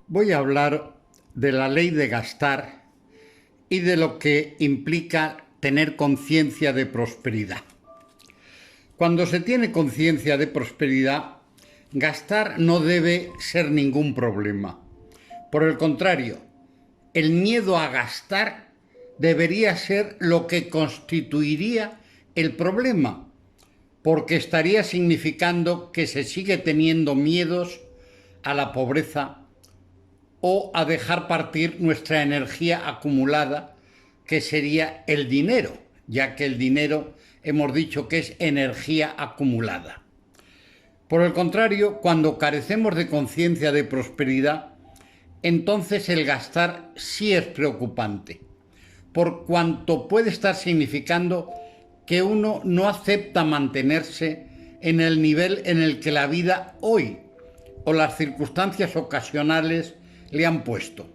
Voy a hablar de la ley de gastar y de lo que implica tener conciencia de prosperidad. Cuando se tiene conciencia de prosperidad, gastar no debe ser ningún problema. Por el contrario, el miedo a gastar debería ser lo que constituiría el problema, porque estaría significando que se sigue teniendo miedos a la pobreza o a dejar partir nuestra energía acumulada, que sería el dinero, ya que el dinero hemos dicho que es energía acumulada. Por el contrario, cuando carecemos de conciencia de prosperidad, entonces el gastar sí es preocupante, por cuanto puede estar significando que uno no acepta mantenerse en el nivel en el que la vida hoy o las circunstancias ocasionales le han puesto.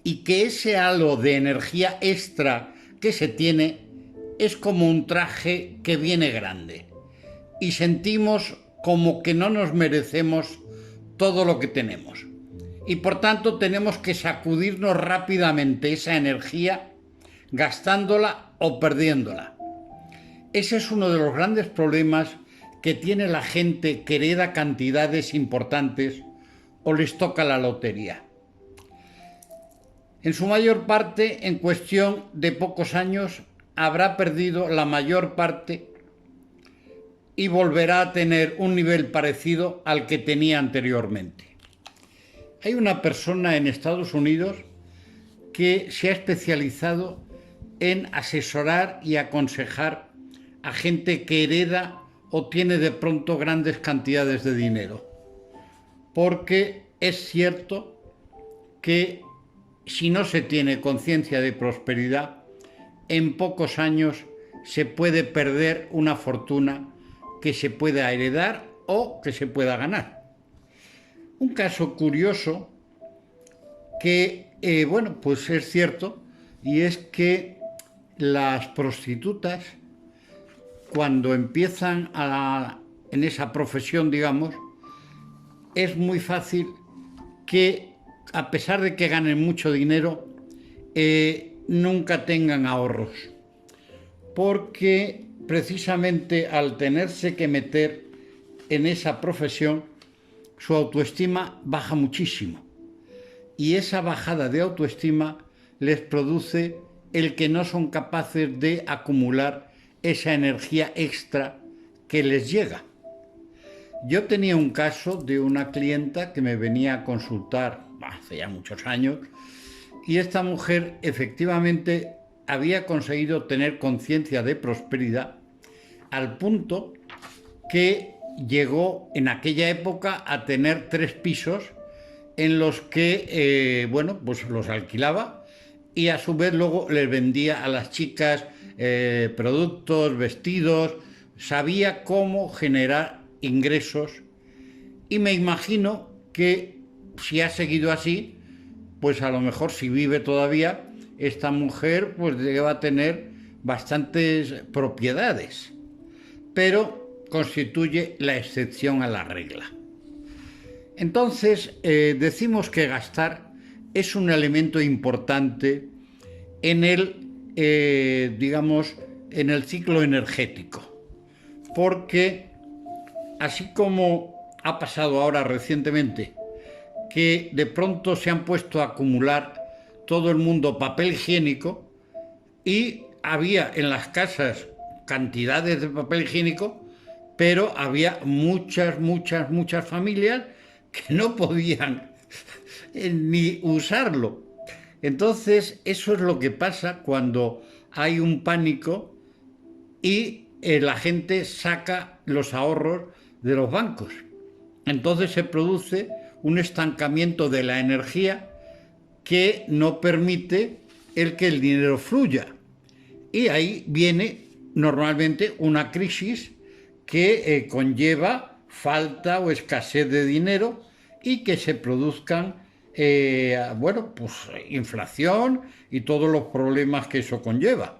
Y que ese halo de energía extra que se tiene es como un traje que viene grande y sentimos como que no nos merecemos todo lo que tenemos. Y por tanto tenemos que sacudirnos rápidamente esa energía gastándola o perdiéndola. Ese es uno de los grandes problemas que tiene la gente que hereda cantidades importantes o les toca la lotería. En su mayor parte, en cuestión de pocos años, habrá perdido la mayor parte y volverá a tener un nivel parecido al que tenía anteriormente. Hay una persona en Estados Unidos que se ha especializado en asesorar y aconsejar a gente que hereda o tiene de pronto grandes cantidades de dinero. Porque es cierto que si no se tiene conciencia de prosperidad, en pocos años se puede perder una fortuna que se pueda heredar o que se pueda ganar. Un caso curioso que, pues es cierto, y es que las prostitutas, cuando empiezan en esa profesión, digamos, es muy fácil que, a pesar de que ganen mucho dinero, nunca tengan ahorros. Porque precisamente al tenerse que meter en esa profesión, su autoestima baja muchísimo. Y esa bajada de autoestima les produce el que no son capaces de acumular esa energía extra que les llega. Yo tenía un caso de una clienta que me venía a consultar hace ya muchos años, y esta mujer efectivamente había conseguido tener conciencia de prosperidad al punto que llegó en aquella época a tener 3 pisos en los que, pues los alquilaba y a su vez luego les vendía a las chicas productos, vestidos, sabía cómo generar ingresos, y me imagino que si ha seguido así, pues a lo mejor si vive todavía, esta mujer pues debe tener bastantes propiedades, pero constituye la excepción a la regla. Entonces, decimos que gastar es un elemento importante en en el ciclo energético, porque así como ha pasado ahora recientemente, que de pronto se han puesto a acumular todo el mundo papel higiénico, y había en las casas cantidades de papel higiénico, pero había muchas familias que no podían ni usarlo. Entonces, eso es lo que pasa cuando hay un pánico y la gente saca los ahorros de los bancos. Entonces se produce un estancamiento de la energía que no permite que el dinero fluya. Y ahí viene normalmente una crisis que conlleva falta o escasez de dinero y que se produzcan inflación y todos los problemas que eso conlleva.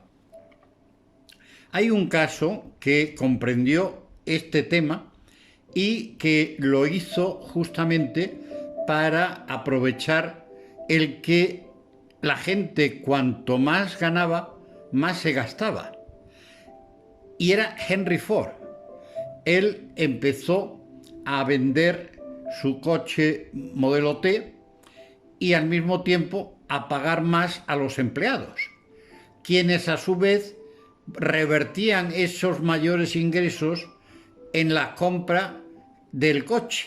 Hay un caso que comprendió este tema y que lo hizo justamente para aprovechar el que la gente cuanto más ganaba, más se gastaba. Y era Henry Ford. Él empezó a vender su coche modelo T y al mismo tiempo a pagar más a los empleados, quienes a su vez revertían esos mayores ingresos en la compra del coche,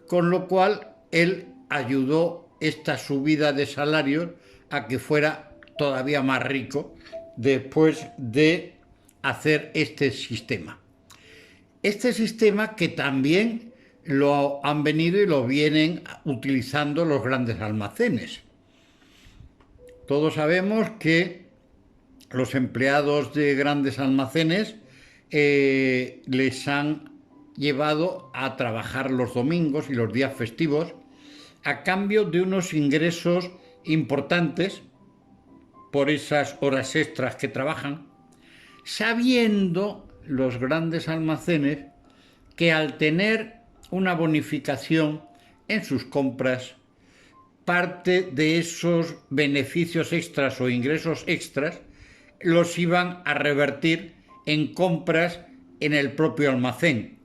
con lo cual él ayudó esta subida de salarios a que fuera todavía más rico después de hacer este sistema. Este sistema que también lo han venido y lo vienen utilizando los grandes almacenes. Todos sabemos que los empleados de grandes almacenes les han llevado a trabajar los domingos y los días festivos a cambio de unos ingresos importantes por esas horas extras que trabajan, sabiendo los grandes almacenes que al tener una bonificación en sus compras, parte de esos beneficios extras o ingresos extras los iban a revertir en compras en el propio almacén,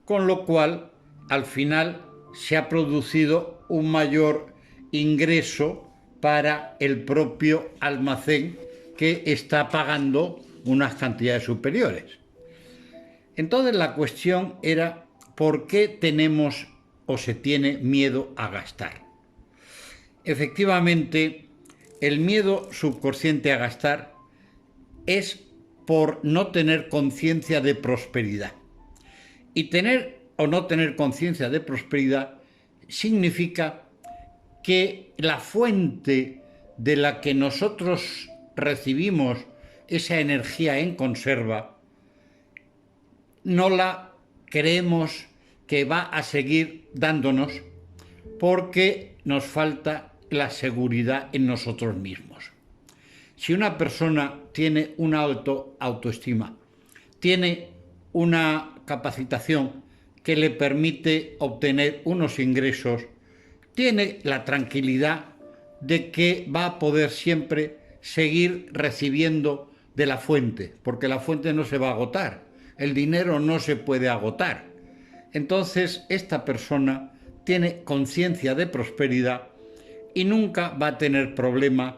con lo cual al final se ha producido un mayor ingreso para el propio almacén, que está pagando unas cantidades superiores. Entonces la cuestión era ¿por qué tenemos o se tiene miedo a gastar? Efectivamente, el miedo subconsciente a gastar es por no tener conciencia de prosperidad. Y tener o no tener conciencia de prosperidad significa que la fuente de la que nosotros recibimos esa energía en conserva no la creemos que va a seguir dándonos porque nos falta la seguridad en nosotros mismos. Si una persona tiene una alta autoestima, tiene una capacitación que le permite obtener unos ingresos, tiene la tranquilidad de que va a poder siempre seguir recibiendo de la fuente, porque la fuente no se va a agotar, el dinero no se puede agotar. Entonces esta persona tiene conciencia de prosperidad y nunca va a tener problema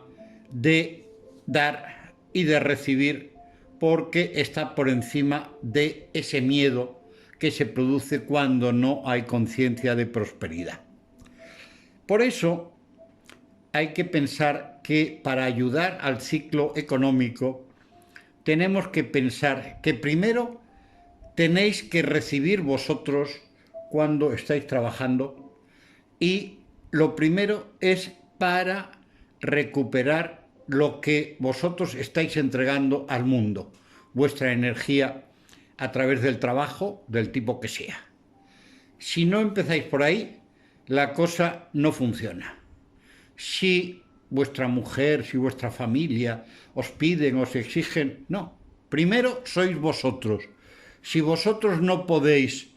de dar y de recibir, porque está por encima de ese miedo que se produce cuando no hay conciencia de prosperidad. Por eso hay que pensar que para ayudar al ciclo económico tenemos que pensar que primero tenéis que recibir vosotros cuando estáis trabajando, y lo primero es para recuperar lo que vosotros estáis entregando al mundo, vuestra energía a través del trabajo, del tipo que sea. Si no empezáis por ahí, la cosa no funciona. Si vuestra mujer, si vuestra familia os piden, os exigen, no. Primero sois vosotros. Si vosotros no podéis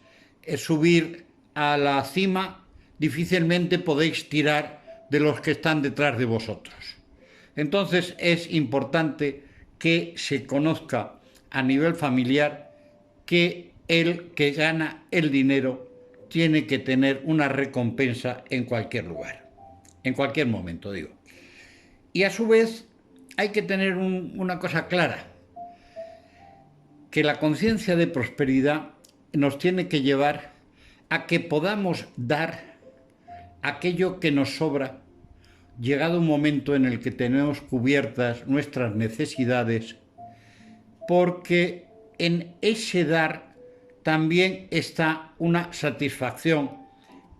subir a la cima, difícilmente podéis tirar de los que están detrás de vosotros. Entonces es importante que se conozca a nivel familiar que el que gana el dinero tiene que tener una recompensa en cualquier lugar, en cualquier momento, digo. Y a su vez hay que tener una cosa clara, que la conciencia de prosperidad nos tiene que llevar a que podamos dar aquello que nos sobra, llegado un momento en el que tenemos cubiertas nuestras necesidades, porque en ese dar también está una satisfacción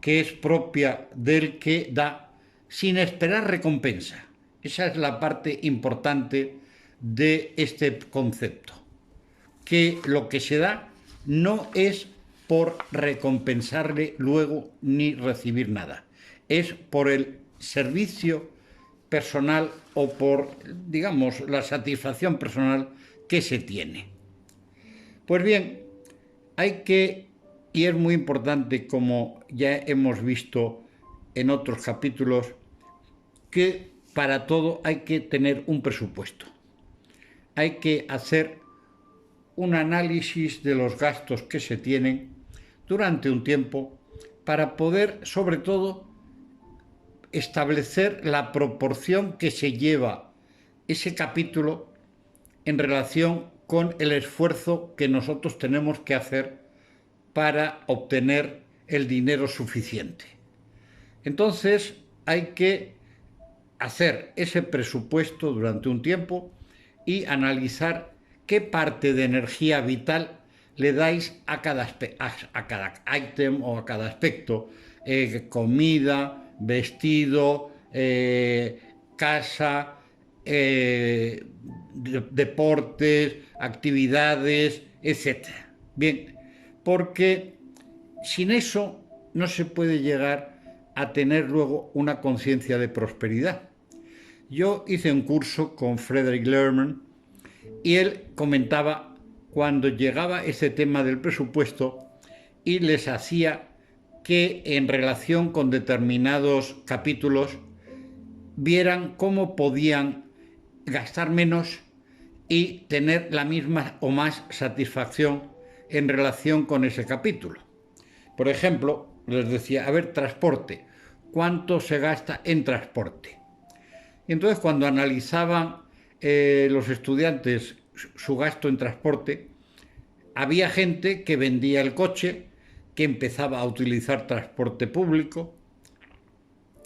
que es propia del que da sin esperar recompensa. Esa es la parte importante de este concepto, que lo que se da no es por recompensarle luego ni recibir nada, es por el servicio personal o por, digamos, la satisfacción personal que se tiene. Pues bien, hay que, y es muy importante, como ya hemos visto, en otros capítulos que para todo hay que tener un presupuesto. Hay que hacer un análisis de los gastos que se tienen durante un tiempo para poder, sobre todo, establecer la proporción que se lleva ese capítulo en relación con el esfuerzo que nosotros tenemos que hacer para obtener el dinero suficiente. Entonces hay que hacer ese presupuesto durante un tiempo y analizar qué parte de energía vital le dais a cada ítem o a cada aspecto. Comida, vestido, casa, deportes, actividades, etc. Bien, porque sin eso no se puede llegar a tener luego una conciencia de prosperidad. Yo hice un curso con Frederick Lerman y él comentaba cuando llegaba ese tema del presupuesto y les hacía que en relación con determinados capítulos vieran cómo podían gastar menos y tener la misma o más satisfacción en relación con ese capítulo. Por ejemplo, les decía, a ver, transporte, ¿cuánto se gasta en transporte? Y entonces cuando analizaban los estudiantes su gasto en transporte, había gente que vendía el coche, que empezaba a utilizar transporte público.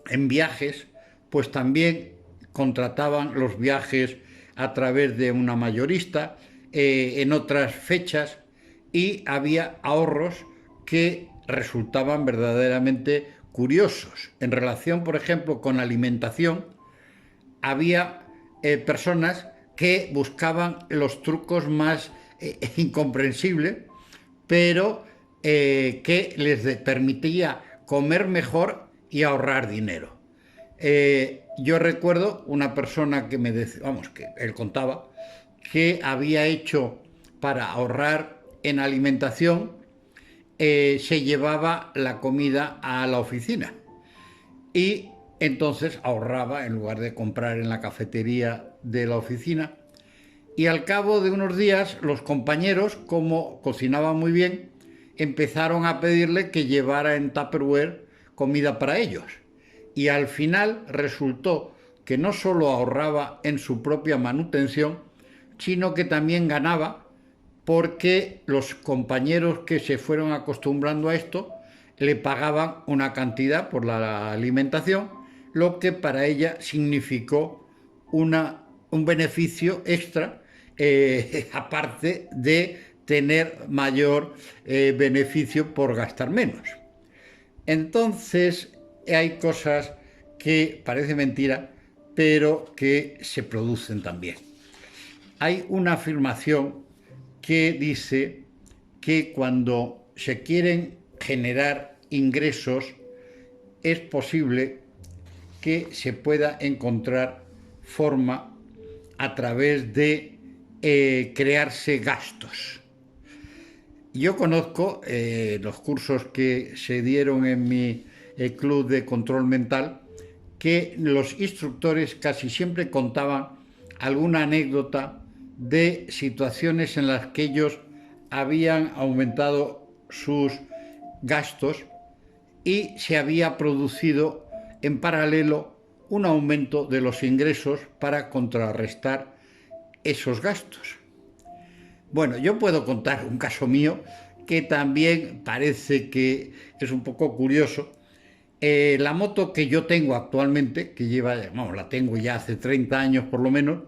En viajes, pues también contrataban los viajes a través de una mayorista, en otras fechas, y había ahorros que resultaban verdaderamente curiosos. En relación, por ejemplo, con alimentación, había personas que buscaban los trucos más incomprensibles, pero que les permitía comer mejor y ahorrar dinero. Yo recuerdo una persona que me decía, vamos, que él contaba, que había hecho para ahorrar en alimentación, se llevaba la comida a la oficina y entonces ahorraba en lugar de comprar en la cafetería de la oficina. Y al cabo de unos días los compañeros, como cocinaban muy bien, empezaron a pedirle que llevara en Tupperware comida para ellos. Y al final resultó que no solo ahorraba en su propia manutención, sino que también ganaba porque los compañeros que se fueron acostumbrando a esto le pagaban una cantidad por la alimentación, lo que para ella significó un beneficio extra, aparte de tener mayor beneficio por gastar menos. Entonces hay cosas que parece mentira, pero que se producen también. Hay una afirmación que dice que cuando se quieren generar ingresos es posible que se pueda encontrar forma a través de crearse gastos. Yo conozco los cursos que se dieron en mi club de control mental, que los instructores casi siempre contaban alguna anécdota de situaciones en las que ellos habían aumentado sus gastos y se había producido en paralelo un aumento de los ingresos para contrarrestar esos gastos. Bueno, yo puedo contar un caso mío que también parece que es un poco curioso. La moto que yo tengo actualmente, que la tengo ya hace 30 años por lo menos,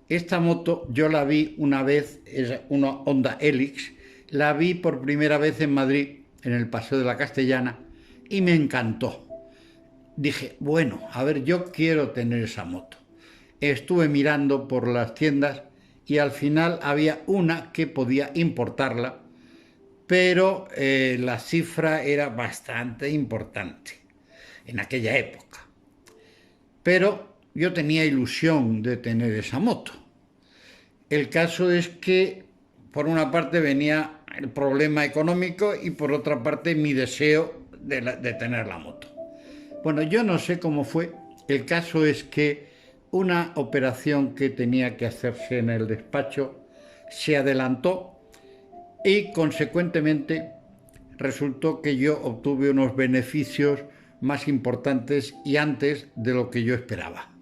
esta moto yo la vi una vez, es una Honda Helix, la vi por primera vez en Madrid, en el Paseo de la Castellana, y me encantó. Dije, bueno, a ver, yo quiero tener esa moto. Estuve mirando por las tiendas y al final había una que podía importarla, pero la cifra era bastante importante en aquella época. Pero yo tenía ilusión de tener esa moto. El caso es que por una parte venía el problema económico y por otra parte mi deseo de tener la moto. Bueno, yo no sé cómo fue. El caso es que una operación que tenía que hacerse en el despacho se adelantó y consecuentemente resultó que yo obtuve unos beneficios más importantes y antes de lo que yo esperaba.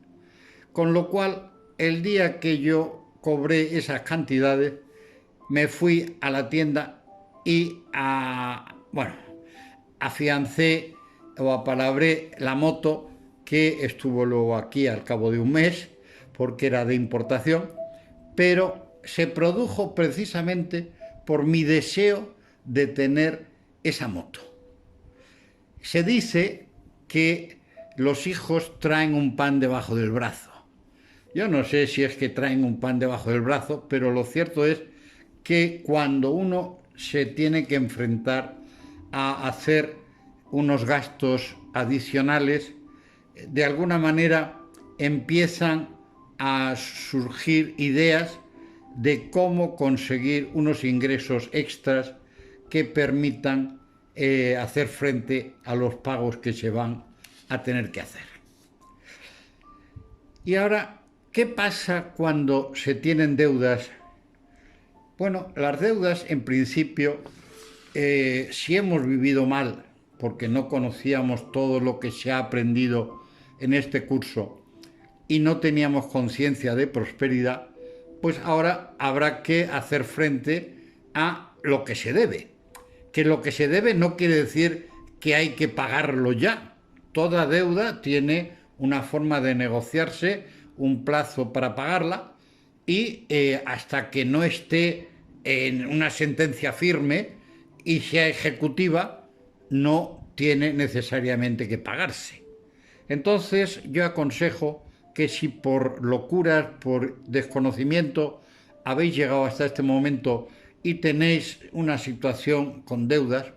Con lo cual, el día que yo cobré esas cantidades, me fui a la tienda y afiancé o apalabré la moto que estuvo luego aquí al cabo de un mes, porque era de importación, pero se produjo precisamente por mi deseo de tener esa moto. Se dice que los hijos traen un pan debajo del brazo. Yo no sé si es que traen un pan debajo del brazo, pero lo cierto es que cuando uno se tiene que enfrentar a hacer unos gastos adicionales, de alguna manera empiezan a surgir ideas de cómo conseguir unos ingresos extras que permitan hacer frente a los pagos que se van a tener que hacer. Y ahora, ¿qué pasa cuando se tienen deudas? Bueno, las deudas en principio, si hemos vivido mal, porque no conocíamos todo lo que se ha aprendido en este curso y no teníamos conciencia de prosperidad, pues ahora habrá que hacer frente a lo que se debe. Que lo que se debe no quiere decir que hay que pagarlo ya. Toda deuda tiene una forma de negociarse, un plazo para pagarla y hasta que no esté en una sentencia firme y sea ejecutiva, no tiene necesariamente que pagarse. Entonces yo aconsejo que si por locuras, por desconocimiento, habéis llegado hasta este momento y tenéis una situación con deudas,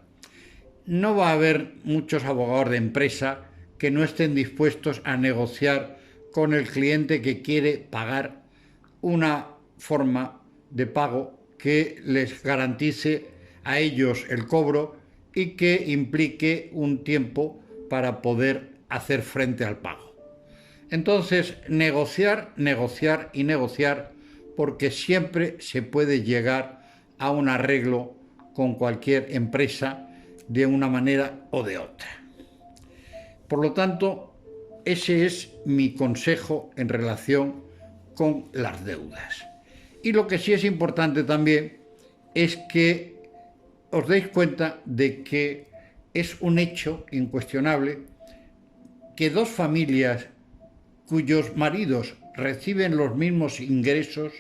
no va a haber muchos abogados de empresa que no estén dispuestos a negociar con el cliente que quiere pagar una forma de pago que les garantice a ellos el cobro y que implique un tiempo para poder hacer frente al pago. Entonces, negociar, negociar y negociar, porque siempre se puede llegar a un arreglo con cualquier empresa de una manera o de otra. Por lo tanto, ese es mi consejo en relación con las deudas. Y lo que sí es importante también es que os deis cuenta de que es un hecho incuestionable que dos familias cuyos maridos reciben los mismos ingresos,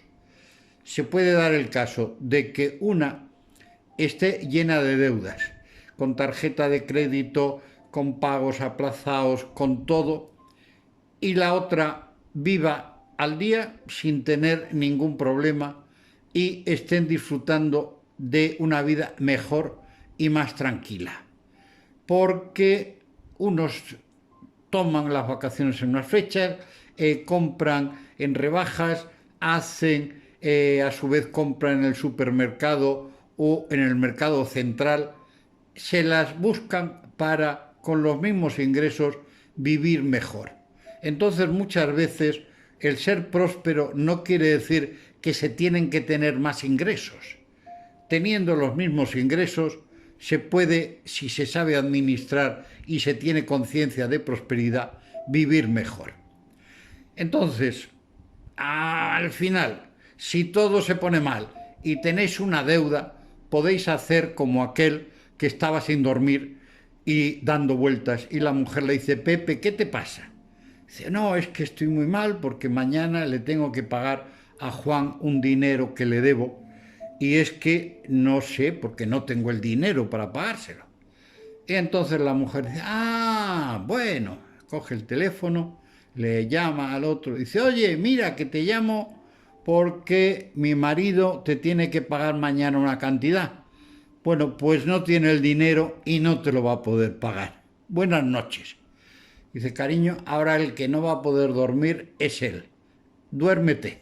se puede dar el caso de que una esté llena de deudas, con tarjeta de crédito, con pagos aplazados, con todo, y la otra viva al día sin tener ningún problema y estén disfrutando de una vida mejor y más tranquila. Porque unos toman las vacaciones en unas fechas, compran en rebajas, hacen, a su vez compran en el supermercado o en el mercado central, se las buscan para, con los mismos ingresos, vivir mejor. Entonces, muchas veces, el ser próspero no quiere decir que se tienen que tener más ingresos. Teniendo los mismos ingresos, se puede, si se sabe administrar y se tiene conciencia de prosperidad, vivir mejor. Entonces, al final, si todo se pone mal y tenéis una deuda, podéis hacer como aquel que estaba sin dormir y dando vueltas, y la mujer le dice: Pepe, ¿qué te pasa? Dice: no, es que estoy muy mal porque mañana le tengo que pagar a Juan un dinero que le debo, y es que no sé, porque no tengo el dinero para pagárselo. Y entonces la mujer dice: ah, bueno, coge el teléfono, le llama al otro, dice: oye, mira, que te llamo porque mi marido te tiene que pagar mañana una cantidad. Bueno, pues no tiene el dinero y no te lo va a poder pagar. Buenas noches. Dice: cariño, ahora el que no va a poder dormir es él. Duérmete.